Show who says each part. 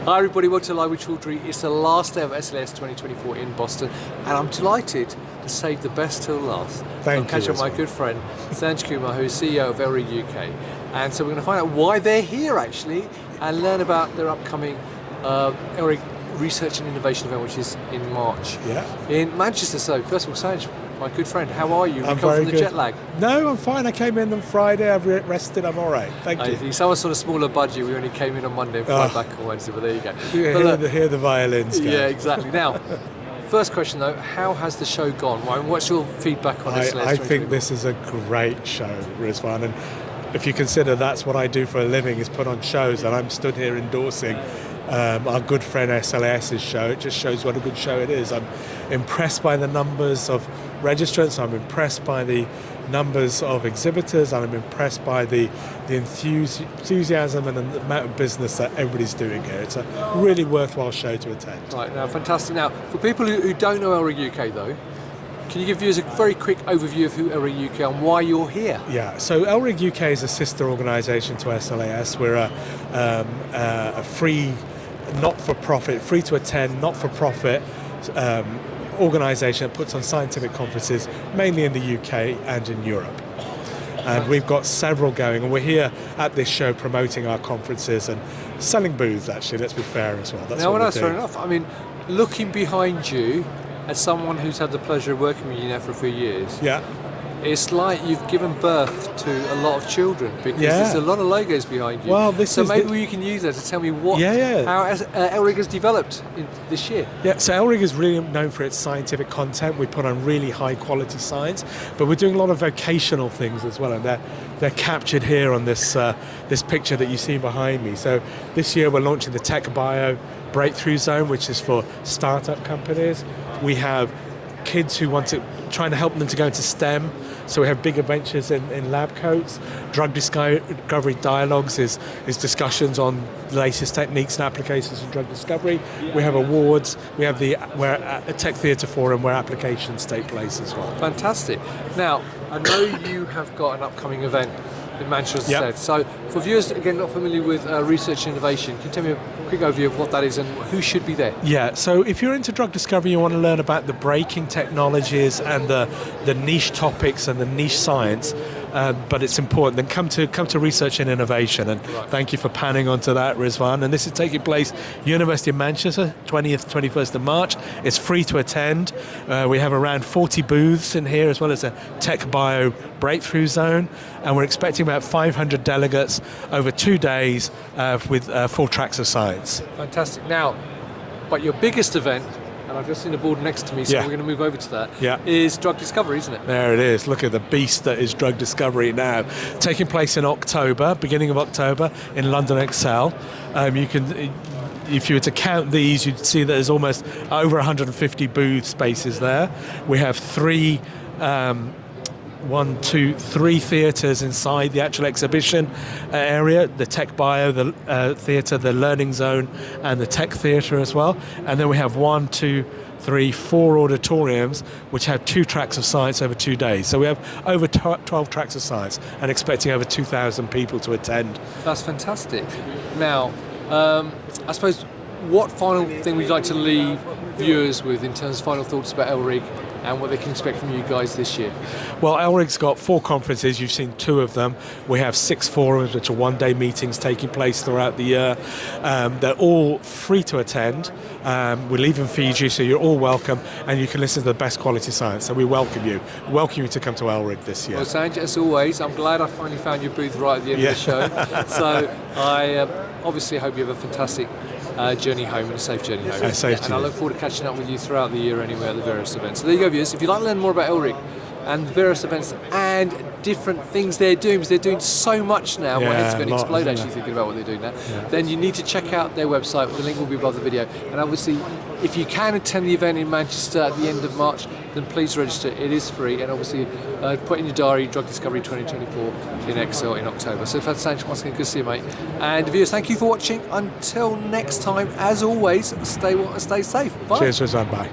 Speaker 1: Hi everybody, welcome to Live with Chaudhry. It's the last day of SLAS 2024 in Boston, and I'm delighted to save the best till last.
Speaker 2: Thank you.
Speaker 1: Catch up with my good friend Sanj Kumar, who is CEO of ELRIG UK, and so we're going to find out why they're here actually, and learn about their upcoming ELRIG Research and Innovation event, which is in March in Manchester. So first of all, Sanj, my good friend, how are you?
Speaker 2: I'm
Speaker 1: Recovered
Speaker 2: very
Speaker 1: from the
Speaker 2: good.
Speaker 1: jet lag?
Speaker 2: No, I'm fine. I came in on Friday. I've rested. I'm all right. Thank you.
Speaker 1: It's our sort of smaller budget. We only came in on Monday and fly back on Wednesday, but there you go.
Speaker 2: Hear the violins go.
Speaker 1: Yeah, exactly. Now, first question though, how has the show gone? What's your feedback on this?
Speaker 2: I think this is a great show, Rizwan, and if you consider that's what I do for a living, is put on shows, and I'm stood here endorsing our good friend SLAS's show. It just shows what a good show it is. I'm impressed by the numbers of registrants, I'm impressed by the numbers of exhibitors, and I'm impressed by the enthusiasm and the amount of business that everybody's doing here. It's a really worthwhile show to attend.
Speaker 1: Right, now fantastic. Now, for people who don't know ELRIG UK though, can you give viewers a very quick overview of who ELRIG UK and why you're here?
Speaker 2: Yeah, so ELRIG UK is a sister organisation to SLAS. We're a free, not-for-profit, free-to-attend, not-for-profit organisation that puts on scientific conferences, mainly in the UK and in Europe. And we've got several going, and we're here at this show promoting our conferences and selling booths, actually, let's be fair as well.
Speaker 1: That's fair enough. I mean, looking behind you, as someone who's had the pleasure of working with you now for a few years, it's like you've given birth to a lot of children, because there's a lot of logos behind you.
Speaker 2: Well,
Speaker 1: so maybe you can use that to tell me how ELRIG has developed this year.
Speaker 2: Yeah, so ELRIG is really known for its scientific content. We put on really high quality science, but we're doing a lot of vocational things as well, and they're captured here on this this picture that you see behind me. So this year we're launching the Tech Bio Breakthrough Zone, which is for startup companies. We have kids who trying to help them to go into STEM. So we have big adventures in lab coats. Drug discovery dialogues is discussions on the latest techniques and applications in drug discovery. We have awards. We have a Tech Theatre Forum where applications take place as well.
Speaker 1: Fantastic. Now, I know you have got an upcoming event in Manchester, as I said. So for viewers, again, not familiar with research and innovation, can you tell me a quick overview of what that is and who should be there? Yeah,
Speaker 2: so if you're into drug discovery, you want to learn about the breaking technologies and the niche topics and the niche science, but it's important, then come to research and innovation. And thank you for panning onto that, Rizwan. And this is taking place University of Manchester, 20th, 21st of March. It's free to attend. We have around 40 booths in here, as well as a Tech Bio Breakthrough Zone, and we're expecting about 500 delegates over 2 days with 4 tracks of science.
Speaker 1: Fantastic. Now, but your biggest event, and I've just seen a board next to me, so we're going to move over to that, is drug discovery, isn't it?
Speaker 2: There it is. Look at the beast that is drug discovery now. Taking place in October, beginning of October, in London Excel. If you were to count these, you'd see that there's almost over 150 booth spaces there. We have three theatres inside the actual exhibition area, the Tech Bio, the theatre, the Learning Zone, and the Tech Theatre as well. And then we have 4 auditoriums which have 2 tracks of science over 2 days. So we have over 12 tracks of science and expecting over 2,000 people to attend.
Speaker 1: That's fantastic. Now, I suppose, what final thing would you like to leave viewers with in terms of final thoughts about ELRIG and what they can expect from you guys this year?
Speaker 2: Well, ELRIG's got 4 conferences. You've seen 2 of them. We have 6 forums, which are one-day meetings taking place throughout the year. They're all free to attend. We leave in Fiji, so you're all welcome, and you can listen to the best quality science. So we welcome you. Welcome you to come to ELRIG this year.
Speaker 1: Well, Sanj, as always, I'm glad I finally found your booth right at the end of the show. So I obviously hope you have a fantastic journey home and a safe journey home. And I look forward to catching up with you throughout the year anyway at the various events. So there you go, viewers. If you'd like to learn more about ELRIG and the various events and different things they're doing, because they're doing so much now, my head's going to explode actually thinking about what they're doing now, then you need to check out their website. The link will be above the video. And obviously, if you can attend the event in Manchester at the end of March, then please register. It is free, and obviously put in your diary Drug Discovery 2024 in Excel in October. So that's Sanj, once again, good to see you, mate. And viewers, thank you for watching. Until next time, as always, stay safe. Bye.
Speaker 2: Cheers, Rizwan. Bye.